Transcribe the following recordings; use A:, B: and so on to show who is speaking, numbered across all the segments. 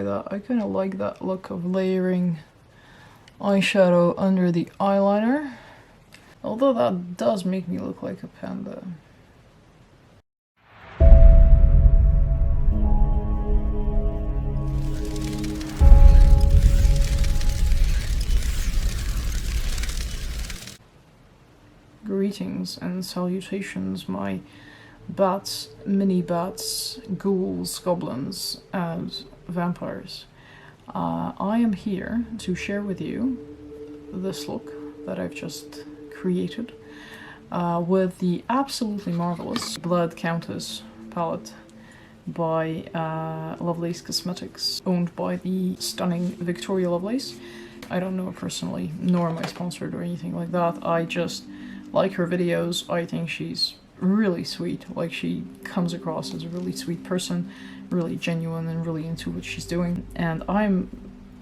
A: that. I kind of like that look of layering eyeshadow under the eyeliner. Although that does make me look like a panda. Greetings and salutations, my bats, mini bats, ghouls, goblins, and vampires. I am here to share with you this look that I've just created with the absolutely marvelous Blood Countess palette by Lovelace Cosmetics, owned by the stunning Victoria Lovelace. I don't know her personally, nor am I sponsored or anything like that. I just like her videos. I think she's really sweet. Like, she comes across as a really sweet person, really genuine and really into what she's doing. And I'm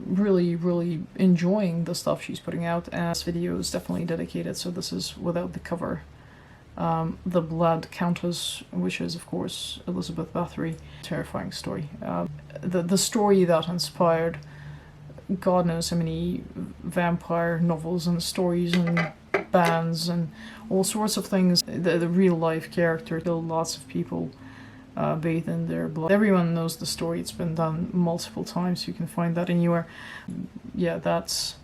A: really enjoying the stuff she's putting out. And this video is definitely dedicated, so this is without the cover. The Blood Countess, which is of course Elizabeth Bathory. Terrifying story. The story that inspired God knows how many vampire novels and stories and bands and all sorts of things. The real life character killed lots of people, bathed in their blood. Everyone knows the story. It's been done multiple times. You can find that anywhere. Yeah, that's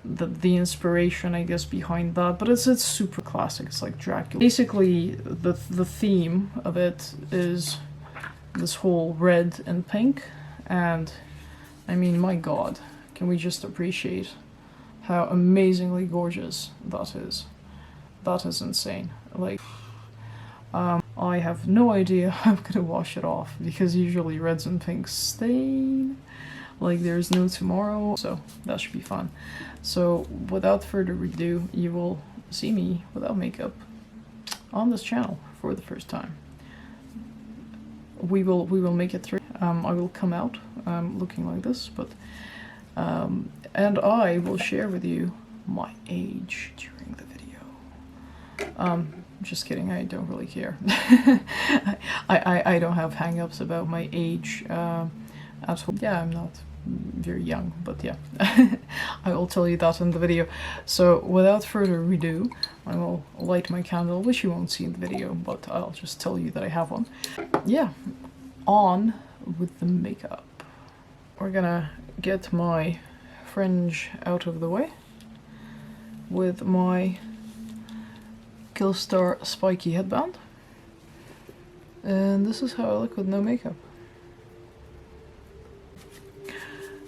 A: the inspiration, I guess, behind that. But it's super classic. It's like Dracula. Basically, the theme of it is this whole red and pink, and I mean, my God, can we just appreciate how amazingly gorgeous that is? That is insane. Like, I have no idea how I'm gonna wash it off, because usually reds and pinks stain like there's no tomorrow, so that should be fun. So without further ado, you will see me without makeup on this channel for the first time. We will make it through. I will come out looking like this, but and I will share with you my age during the video. Just kidding, I don't really care. I don't have hang-ups about my age at all. Yeah, I'm not very young, but yeah. I will tell you that in the video. So without further ado, I will light my candle, which you won't see in the video, but I'll just tell you that I have one. Yeah, on with the makeup. We're gonna get my fringe out of the way with my Killstar spiky headband, and this is how I look with no makeup.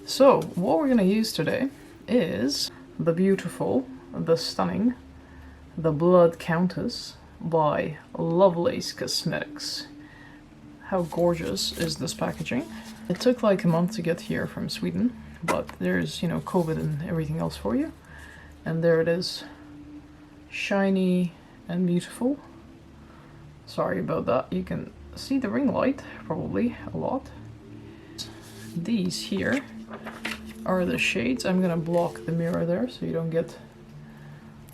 A: So what we're gonna use today is the beautiful, the stunning, the Blood Countess by Lovelace Cosmetics. How gorgeous is this packaging? It took like a month to get here from Sweden, but there's, you know, COVID and everything else for you. And there it is. Shiny and beautiful. Sorry about that. You can see the ring light probably a lot. These here are the shades. I'm gonna block the mirror there so you don't get...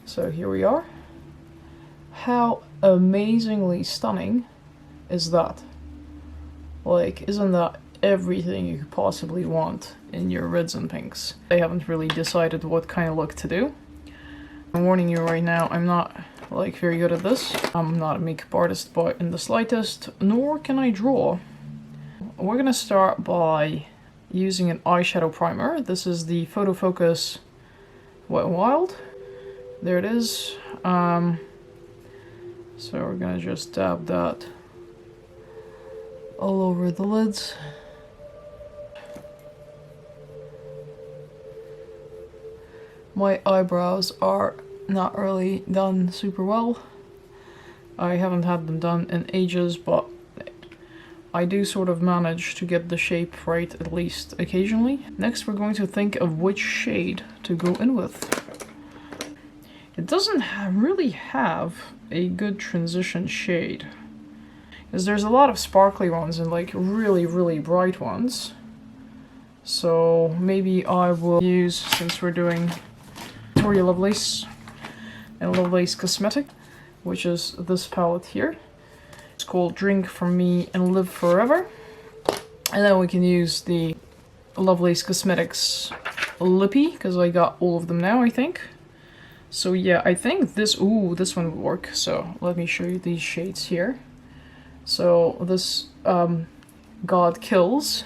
A: So here we are. How amazingly stunning is that? Like, isn't that everything you could possibly want in your reds and pinks? I haven't really decided what kind of look to do. I'm warning you right now, I'm not like very good at this. I'm not a makeup artist by in the slightest, nor can I draw. We're gonna start by using an eyeshadow primer. This is the Photo Focus Wet n Wild. There it is. So we're gonna just dab that all over the lids. My eyebrows are not really done super well. I haven't had them done in ages, but I do sort of manage to get the shape right at least occasionally. Next, we're going to think of which shade to go in with. It doesn't really have a good transition shade, because there's a lot of sparkly ones and like really bright ones. So maybe I will use, since we're doing Victoria Lovelace and Lovelace Cosmetics, which is this palette here. It's called Drink From Me and Live Forever. And then we can use the Lovelace Cosmetics Lippy, because I got all of them now, I think. So yeah, I think this one would work. So let me show you these shades here. So this God Kills.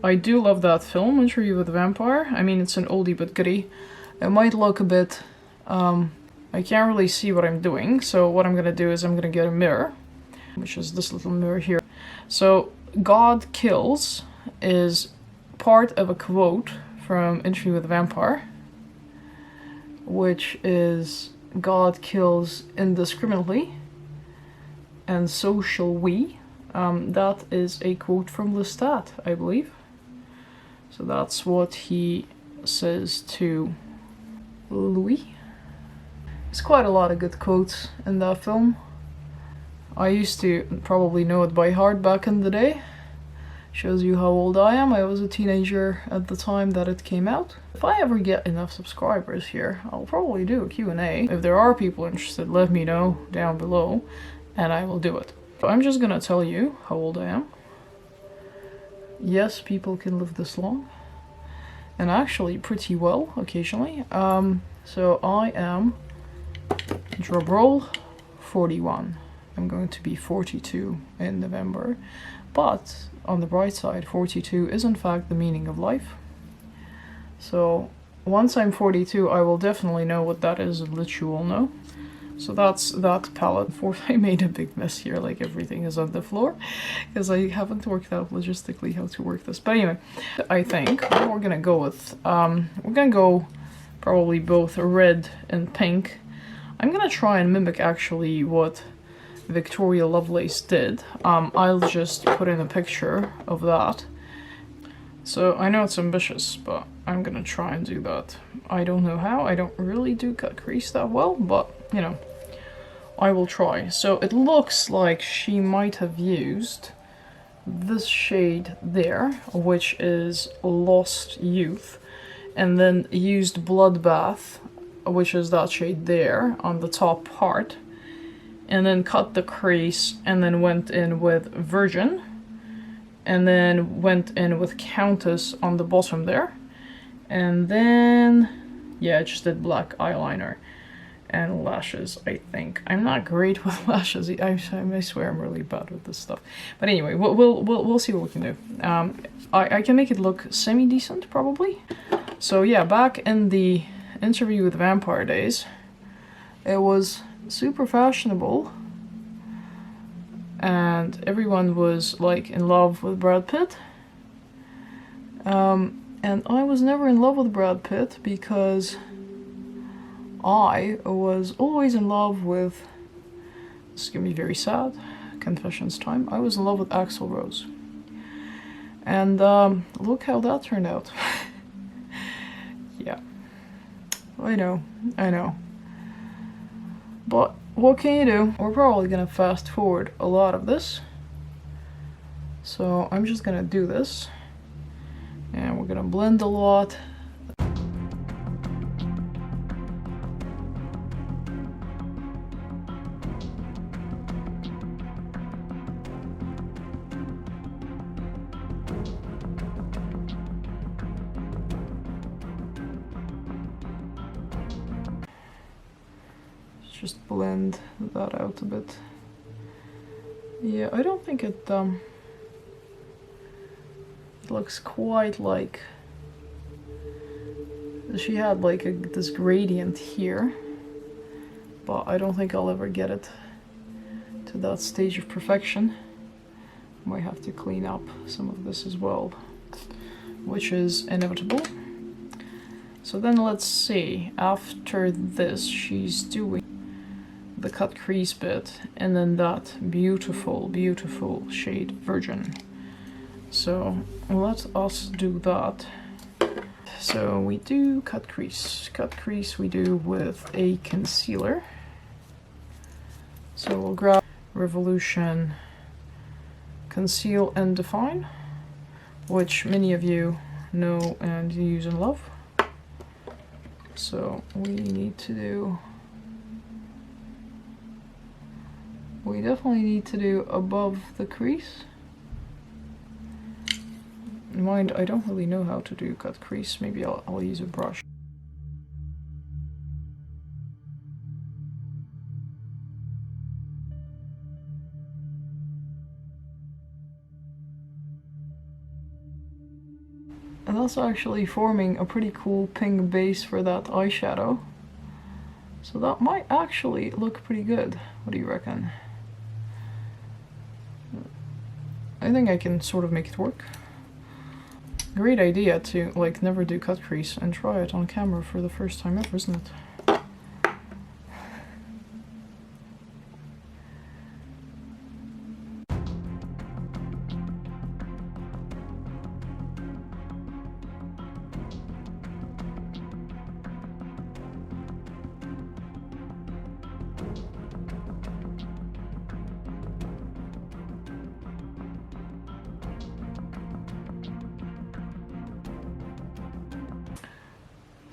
A: I do love that film, Interview with a Vampire. I mean, it's an oldie but goodie. It might look a bit... I can't really see what I'm doing, so what I'm gonna do is I'm gonna get a mirror, which is this little mirror here. So, God Kills is part of a quote from Interview with a Vampire, which is, God kills indiscriminately, and so shall we. That is a quote from Lestat, I believe. So that's what he says to Louis. There's quite a lot of good quotes in that film. I used to probably know it by heart back in the day. Shows you how old I am. I was a teenager at the time that it came out. If I ever get enough subscribers here, I'll probably do a Q&A. If there are people interested, let me know down below and I will do it. I'm just gonna tell you how old I am. Yes, people can live this long. And actually pretty well, occasionally. So I am, drum roll, 41. I'm going to be 42 in November. But, on the bright side, 42 is in fact the meaning of life. So, once I'm 42, I will definitely know what that is, and let you all know. So that's that palette. I made a big mess here, like everything is on the floor, because I haven't worked out logistically how to work this. But anyway, I think what we're gonna go with, we're gonna go probably both red and pink. I'm gonna try and mimic actually what Victoria Lovelace did. I'll just put in a picture of that. So I know it's ambitious, but I'm gonna try and do that. I don't know how. I don't really do cut crease that well, but you know, I will try. So it looks like she might have used this shade there, which is Lost Youth, and then used Bloodbath, which is that shade there on the top part, and then cut the crease and then went in with Virgin, and then went in with Countess on the bottom there, and then yeah, just did black eyeliner and lashes. I think I'm not great with lashes. I swear I'm really bad with this stuff. But anyway, we'll see what we can do. I can make it look semi-decent probably. So yeah, back in the Interview with Vampire days, it was super fashionable, and everyone was like in love with Brad Pitt. And I was never in love with Brad Pitt because I was always in love with, this is gonna be very sad, confessions time, I was in love with Axl Rose. And look how that turned out. Yeah. I know. But what can you do? We're probably gonna fast forward a lot of this. So I'm just gonna do this. And we're gonna blend a lot. Just blend that out a bit. Yeah, I don't think it looks quite like she had like this gradient here, but I don't think I'll ever get it to that stage of perfection. Might have to clean up some of this as well, which is inevitable. So then let's see, after this she's doing the cut crease bit, and then that beautiful, beautiful shade Virgin. So let us do that. So we do cut crease. Cut crease we do with a concealer. So we'll grab Revolution Conceal and Define, which many of you know and use and love. So we definitely need to do above the crease. Mind, I don't really know how to do cut crease. Maybe I'll use a brush. And that's actually forming a pretty cool pink base for that eyeshadow. So that might actually look pretty good. What do you reckon? I think I can sort of make it work. Great idea to like never do cut crease and try it on camera for the first time ever, isn't it?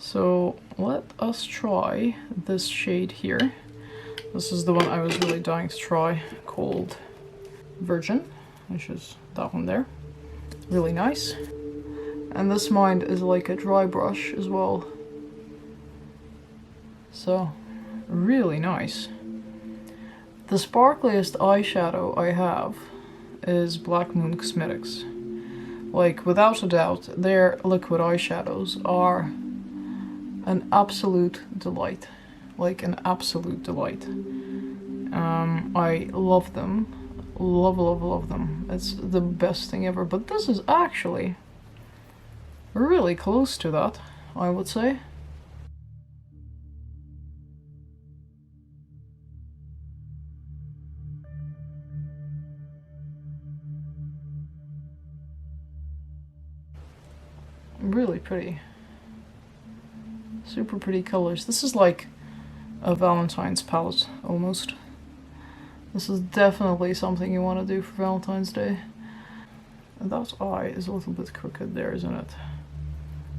A: So let us try this shade here. This is the one I was really dying to try, called Virgin, which is that one there. Really nice. And this mine is like a dry brush as well. So, really nice. The sparkliest eyeshadow I have is Black Moon Cosmetics. Like, without a doubt, their liquid eyeshadows are an absolute delight. Like, an absolute delight. I love them. Love them. It's the best thing ever. But this is actually really close to that, I would say. Really pretty. Super pretty colors. This is like a Valentine's palette, almost. This is definitely something you want to do for Valentine's Day. And that eye is a little bit crooked there, isn't it?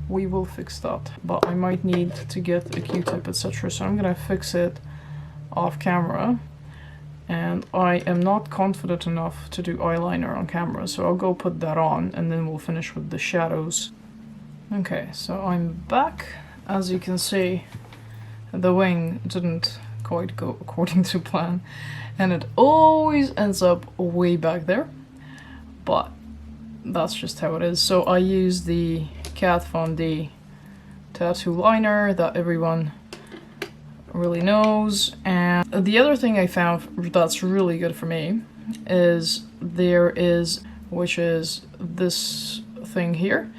A: We will fix that. But I might need to get a Q-tip, etc. So I'm gonna fix it off camera. And I am not confident enough to do eyeliner on camera, so I'll go put that on and then we'll finish with the shadows. Okay, so I'm back. As you can see, the wing didn't quite go according to plan, and it always ends up way back there, but that's just how it is. So I use the Kat Von D tattoo liner that everyone really knows, and the other thing I found that's really good for me is which is this thing here.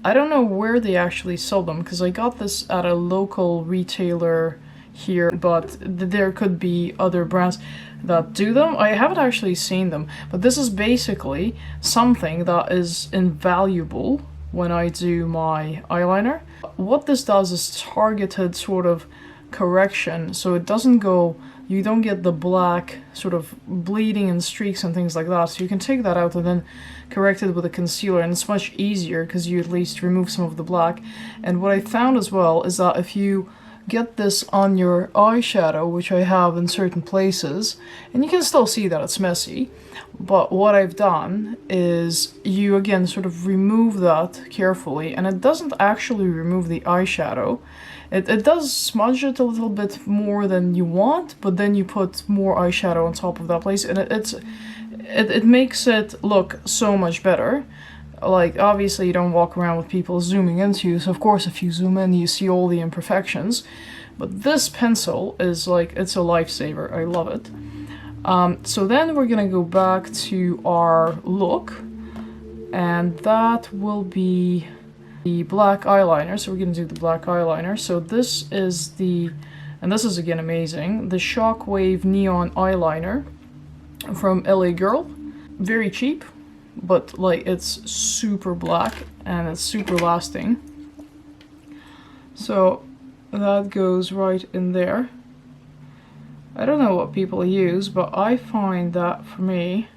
A: I don't know where they actually sell them, because I got this at a local retailer here, but there could be other brands that do them. I haven't actually seen them, but this is basically something that is invaluable when I do my eyeliner. What this does is targeted sort of correction, so it doesn't go, you don't get the black sort of bleeding and streaks and things like that, so you can take that out and then correct it with a concealer, and it's much easier because you at least remove some of the black. And what I found as well is that if you get this on your eyeshadow, which I have in certain places, and you can still see that it's messy, but what I've done is you again sort of remove that carefully, and it doesn't actually remove the eyeshadow. It does smudge it a little bit more than you want, but then you put more eyeshadow on top of that place, and it makes it look so much better. Like, obviously you don't walk around with people zooming into you, so of course if you zoom in you see all the imperfections, but this pencil is like, it's a lifesaver. I love it. So then we're gonna go back to our look, and that will be the black eyeliner. So we're gonna do the black eyeliner. So this is and this is again amazing, the Shockwave Neon Eyeliner from LA Girl. Very cheap, but like it's super black and it's super lasting. So that goes right in there. I don't know what people use, but I find that for me,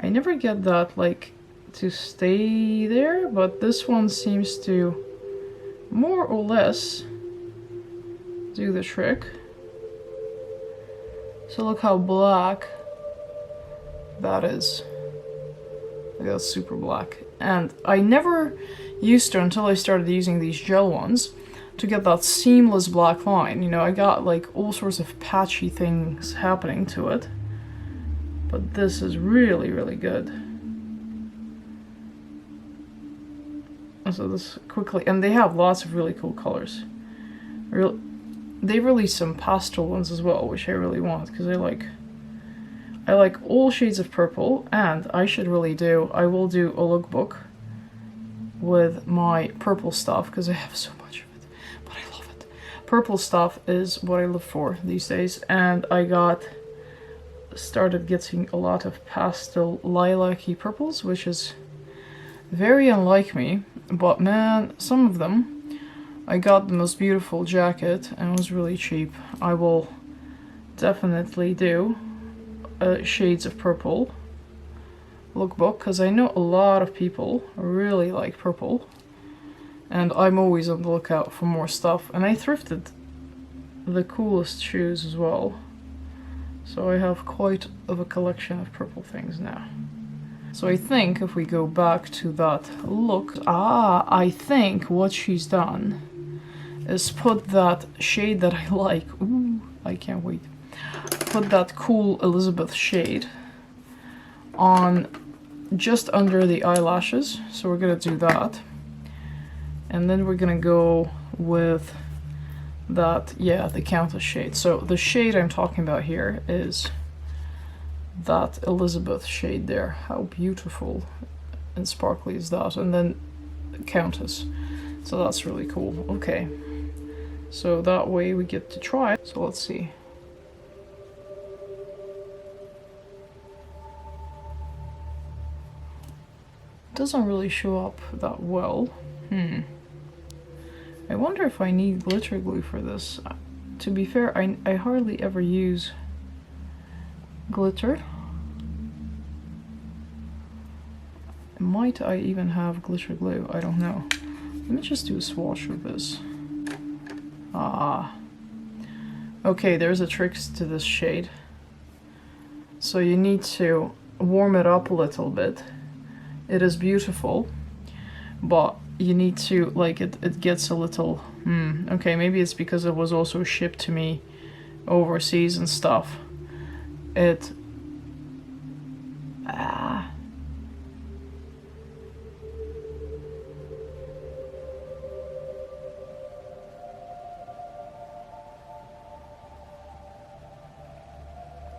A: I never get that like to stay there, but this one seems to more or less do the trick. So look how black that is. That's super black. And I never used to, until I started using these gel ones, to get that seamless black line. You know, I got like all sorts of patchy things happening to it. But this is really, really good. So this quickly, and they have lots of really cool colors. They released some pastel ones as well, which I really want, because I like all shades of purple, and I will do a lookbook with my purple stuff, because I have so much of it, but I love it. Purple stuff is what I live for these days, and I started getting a lot of pastel lilac-y purples, which is very unlike me, but man, some of them. I got the most beautiful jacket, and it was really cheap. I will definitely do shades of purple lookbook, because I know a lot of people really like purple, and I'm always on the lookout for more stuff. And I thrifted the coolest shoes as well, so I have quite of a collection of purple things now. So I think if we go back to that look, I think what she's done is put that shade that I like, ooh, I can't wait, put that cool Elizabeth shade on just under the eyelashes. So we're gonna do that, and then we're gonna go with that, yeah, the Countess shade. So the shade I'm talking about here is that Elizabeth shade there. How beautiful and sparkly is that? And then Countess. So that's really cool. Okay, so that way we get to try it. So let's see. Doesn't really show up that well. I wonder if I need glitter glue for this. To be fair, I hardly ever use glitter. Might I even have glitter glue? I don't know. Let me just do a swatch of this. Okay, there's a trick to this shade. So you need to warm it up a little bit. It is beautiful, but you need to, like, it gets a little, okay, maybe it's because it was also shipped to me overseas and stuff.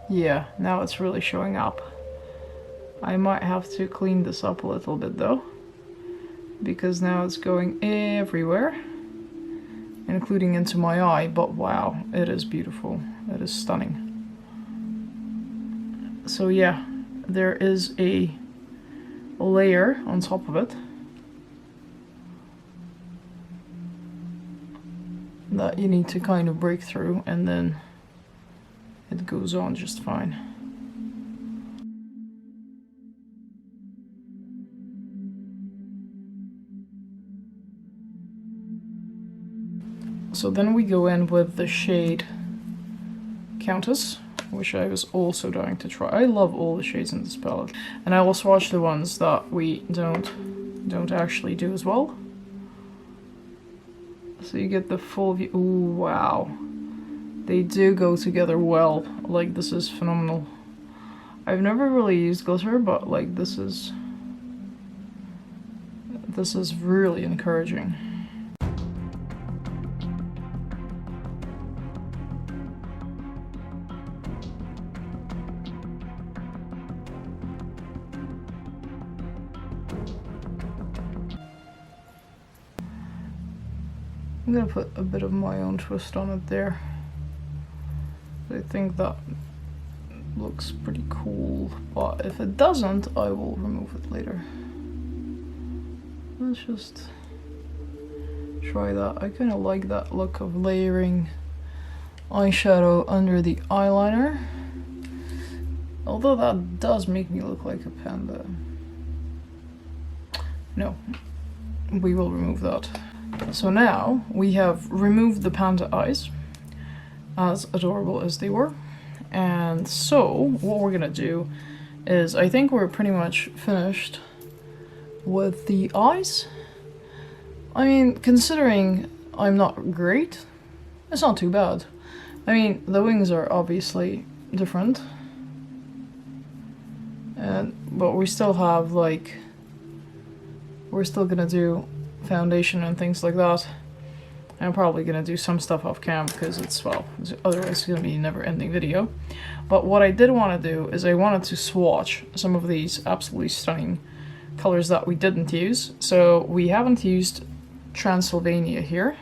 A: Yeah, now it's really showing up. I might have to clean this up a little bit though, because now it's going everywhere, including into my eye. But wow, it is beautiful. It is stunning. So yeah, there is a layer on top of it that you need to kind of break through, and then it goes on just fine. So then we go in with the shade Countess, which I was also dying to try. I love all the shades in this palette, and I will swatch the ones that we don't actually do as well. So you get the full view. Ooh, wow. They do go together well. Like, this is phenomenal. I've never really used glitter, but like this is really encouraging. I'm gonna put a bit of my own twist on it there. I think that looks pretty cool, but if it doesn't, I will remove it later. Let's just try that. I kind of like that look of layering eyeshadow under the eyeliner, although that does make me look like a panda. No, we will remove that. So now we have removed the panda eyes, as adorable as they were. And so what we're gonna do is, I think we're pretty much finished with the eyes. I mean, considering I'm not great, it's not too bad. I mean, the wings are obviously different. But we still have, like, we're still gonna do foundation and things like that. I'm probably gonna do some stuff off cam because it's, well, otherwise it's gonna be a never-ending video. But what I did want to do is I wanted to swatch some of these absolutely stunning colors that we didn't use. So we haven't used Transylvania here.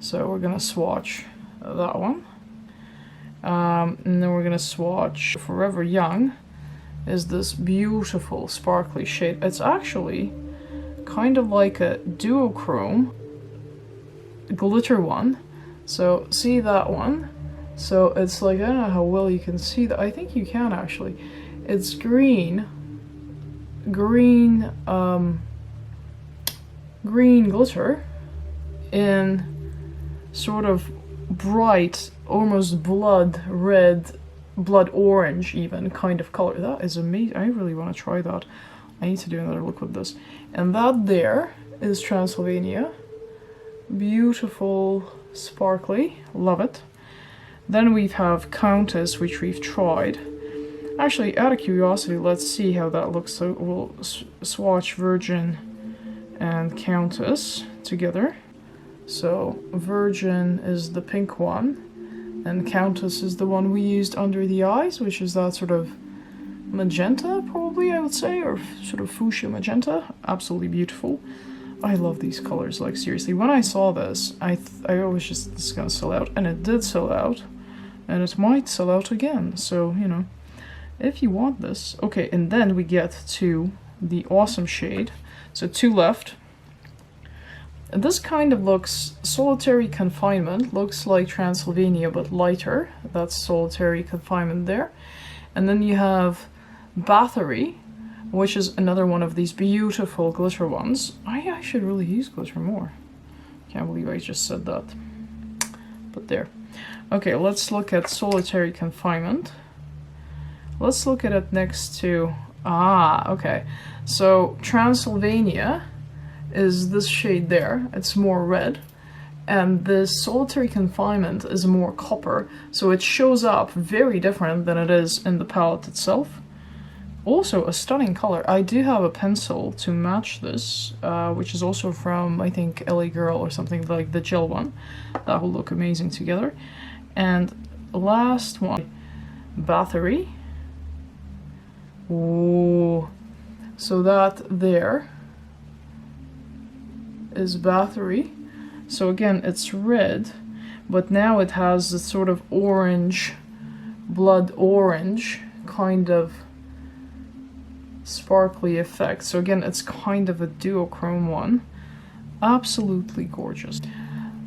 A: So we're gonna swatch that one. And then we're gonna swatch Forever Young. Is this beautiful sparkly shade. It's actually kind of like a duochrome glitter one. So see that one? So it's like, I don't know how well you can see that. I think you can actually. It's green glitter in sort of bright, almost blood red, blood orange even kind of color. That is amazing. I really want to try that. I need to do another look with this. And that there is Transylvania. Beautiful, sparkly, love it. Then we have Countess, which we've tried. Actually, out of curiosity, let's see how that looks. So we'll swatch Virgin and Countess together. So Virgin is the pink one, and Countess is the one we used under the eyes, which is that sort of magenta, probably, I would say, or sort of fuchsia magenta. Absolutely beautiful. I love these colors, like seriously. When I saw this, I was just, this is gonna sell out, and it did sell out, and it might sell out again. So, you know, if you want this. Okay, and then we get to the awesome shade. So 2 left. And this kind of looks, Solitary Confinement, looks like Transylvania but lighter. That's Solitary Confinement there. And then you have Battery, which is another one of these beautiful glitter ones. I should really use glitter more. Can't believe I just said that. But there. Okay, let's look at Solitary Confinement. Let's look at it next to... Ah, okay. So Transylvania is this shade there. It's more red. And this Solitary Confinement is more copper. So it shows up very different than it is in the palette itself. Also a stunning color. I do have a pencil to match this, which is also from, I think, LA Girl or something, like the gel one. That will look amazing together. And last one, Battery. Ooh. So that there is Battery. So again, it's red, but now it has this sort of orange, blood orange kind of sparkly effect. So again, it's kind of a duochrome one. Absolutely gorgeous.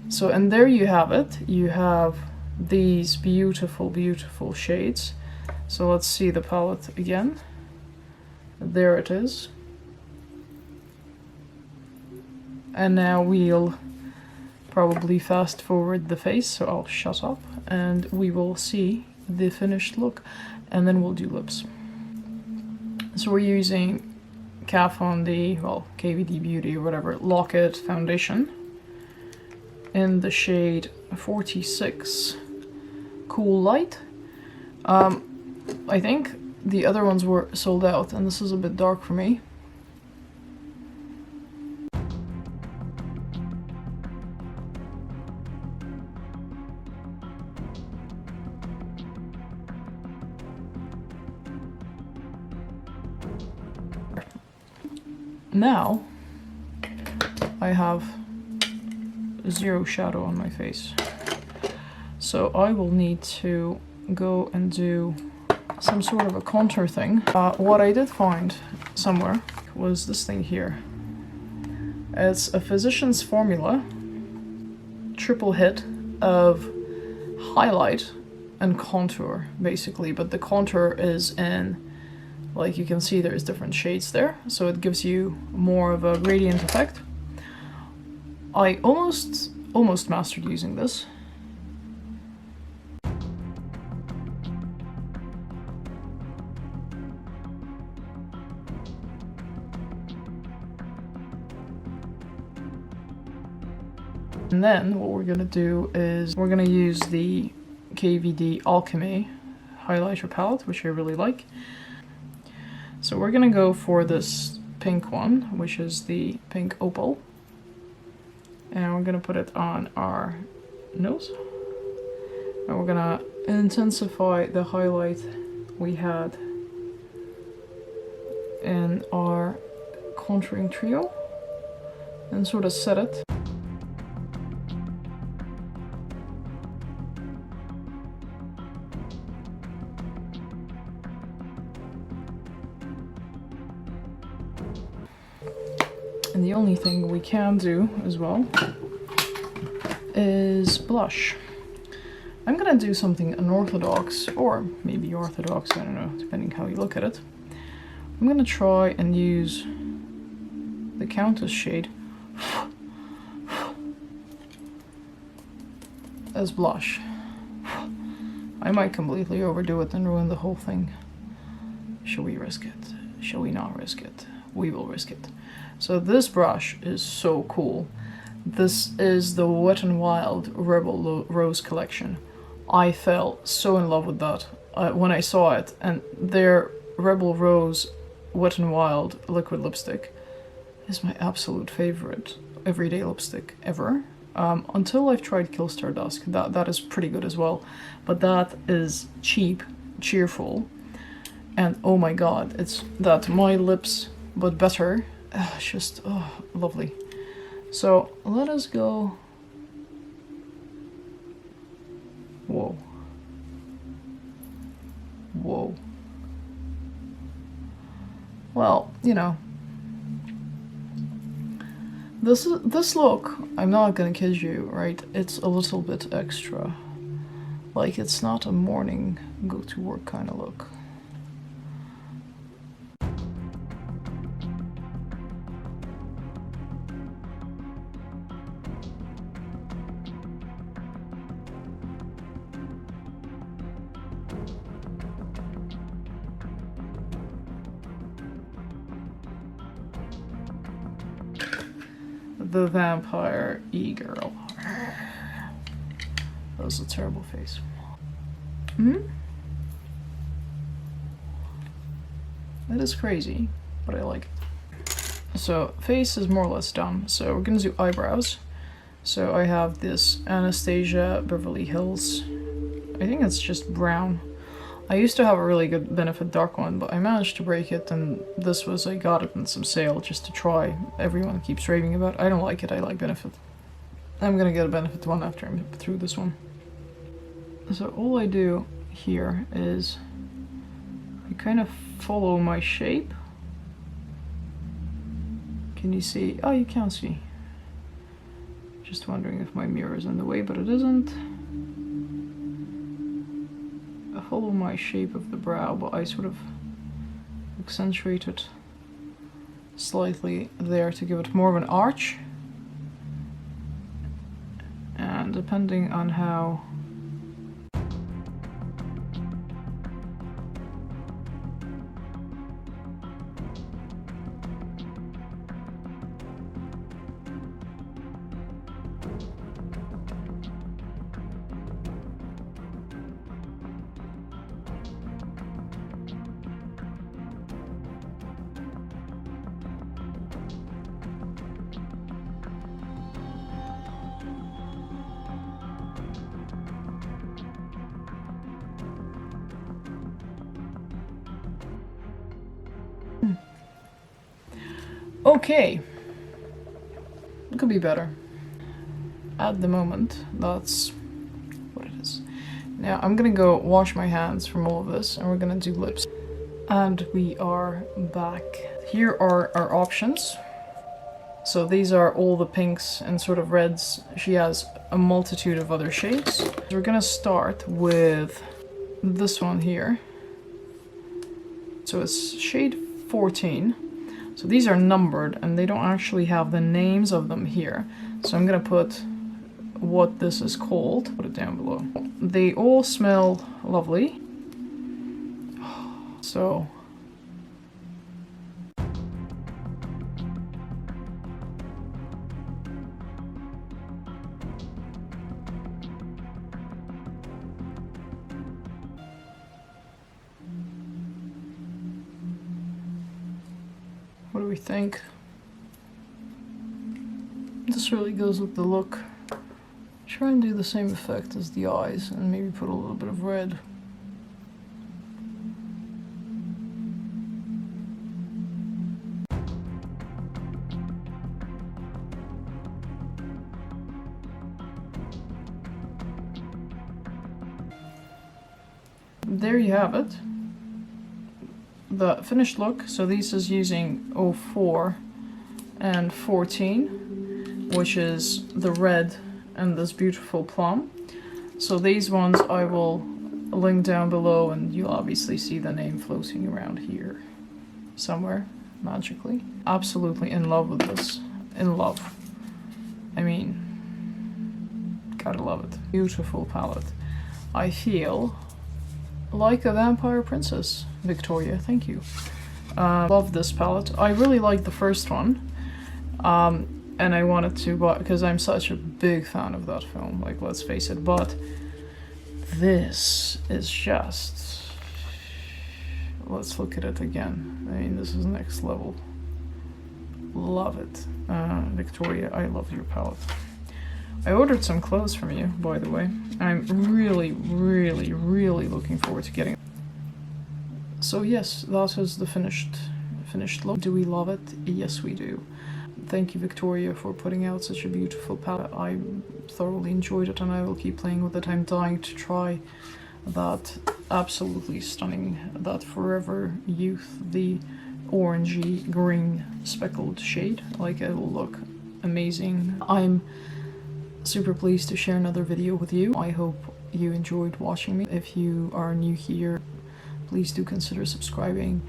A: So, and there you have it. You have these beautiful, beautiful shades. So let's see the palette again. There it is. And now we'll probably fast forward the face, so I'll shut up and we will see the finished look, and then we'll do lips. So we're using Kat Von D, well, KVD Beauty or whatever, Lock-It foundation in the shade 46 Cool Light. I think the other ones were sold out, and this is a bit dark for me. Now, I have zero shadow on my face. So I will need to go and do some sort of a contour thing. What I did find somewhere was this thing here. It's a Physicians Formula triple hit of highlight and contour, basically, but the contour is in, like you can see, there's different shades there, so it gives you more of a gradient effect. I almost mastered using this. And then what we're gonna do is we're gonna use the KVD Alchemy highlighter palette, which I really like. So we're gonna go for this pink one, which is the pink opal. And we're gonna put it on our nose. And we're gonna intensify the highlight we had in our contouring trio and sort of set it. And the only thing we can do as well is blush. I'm gonna do something unorthodox, or maybe orthodox, I don't know, depending how you look at it. I'm gonna try and use the Countess shade as blush. I might completely overdo it and ruin the whole thing. Shall we risk it? Shall we not risk it? We will risk it. So this brush is so cool. This is the Wet n Wild Rebel Rose collection. I fell so in love with that when I saw it, and their Rebel Rose Wet n Wild liquid lipstick is my absolute favorite everyday lipstick ever. Until I've tried Kill Stardust, that is pretty good as well, but that is cheap, cheerful, and oh my god, it's that My Lips but better. It's just lovely. So let us go. Whoa. Whoa. Well, you know, this look, I'm not gonna kid you, right? It's a little bit extra. Like, it's not a morning go to work kind of look. The vampire e-girl. That was a terrible face. That is crazy, but I like it. So face is more or less done. So we're gonna do eyebrows. So I have this Anastasia Beverly Hills. I think it's just brown. I used to have a really good Benefit dark one, but I managed to break it, and this was, I got it in some sale just to try. Everyone keeps raving about it. I don't like it, I like Benefit. I'm gonna get a Benefit one after I'm through this one. So all I do here is I kind of follow my shape. Can you see? Oh, you can't see. Just wondering if my mirror is in the way, but it isn't. I follow my shape of the brow, but I sort of accentuate it slightly there to give it more of an arch. And depending on how okay, it could be better. At the moment, that's what it is. Now I'm gonna go wash my hands from all of this, and we're gonna do lips. And we are back. Here are our options. So these are all the pinks and sort of reds. She has a multitude of other shades. We're gonna start with this one here. So it's shade 14. So these are numbered, and they don't actually have the names of them here. So I'm gonna put what this is called, put it down below. They all smell lovely. So What do we think? This really goes with the look. Try and do the same effect as the eyes and maybe put a little bit of red. There you have it. The finished look. So this is using 04 and 14, which is the red and this beautiful plum. So these ones I will link down below, and you'll obviously see the name floating around here somewhere magically. Absolutely in love with this. In love. I mean, gotta love it. Beautiful palette. I feel like a vampire princess. Victoria, thank you. Love this palette. I really like the first one. And I wanted to buy, because I'm such a big fan of that film, like, let's face it, but this is just, let's look at it again. I mean, this is next level. Love it. Victoria, I love your palette. I ordered some clothes from you, by the way. I'm really, really, really looking forward to getting it. So yes, that is the finished look. Do we love it? Yes, we do. Thank you, Victoria, for putting out such a beautiful palette. I thoroughly enjoyed it and I will keep playing with it. I'm dying to try that absolutely stunning, that Forever Youth, the orangey green speckled shade. Like, it will look amazing. I'm super pleased to share another video with you. I hope you enjoyed watching me. If you are new here, please do consider subscribing.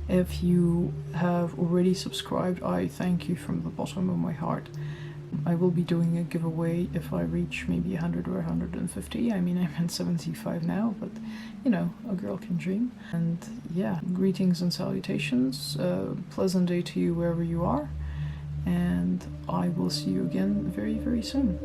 A: If you have already subscribed, I thank you from the bottom of my heart. I will be doing a giveaway if I reach maybe 100 or 150. I mean, I'm at 75 now, but you know, a girl can dream. And yeah, greetings and salutations. Pleasant day to you wherever you are. And I will see you again very, very soon.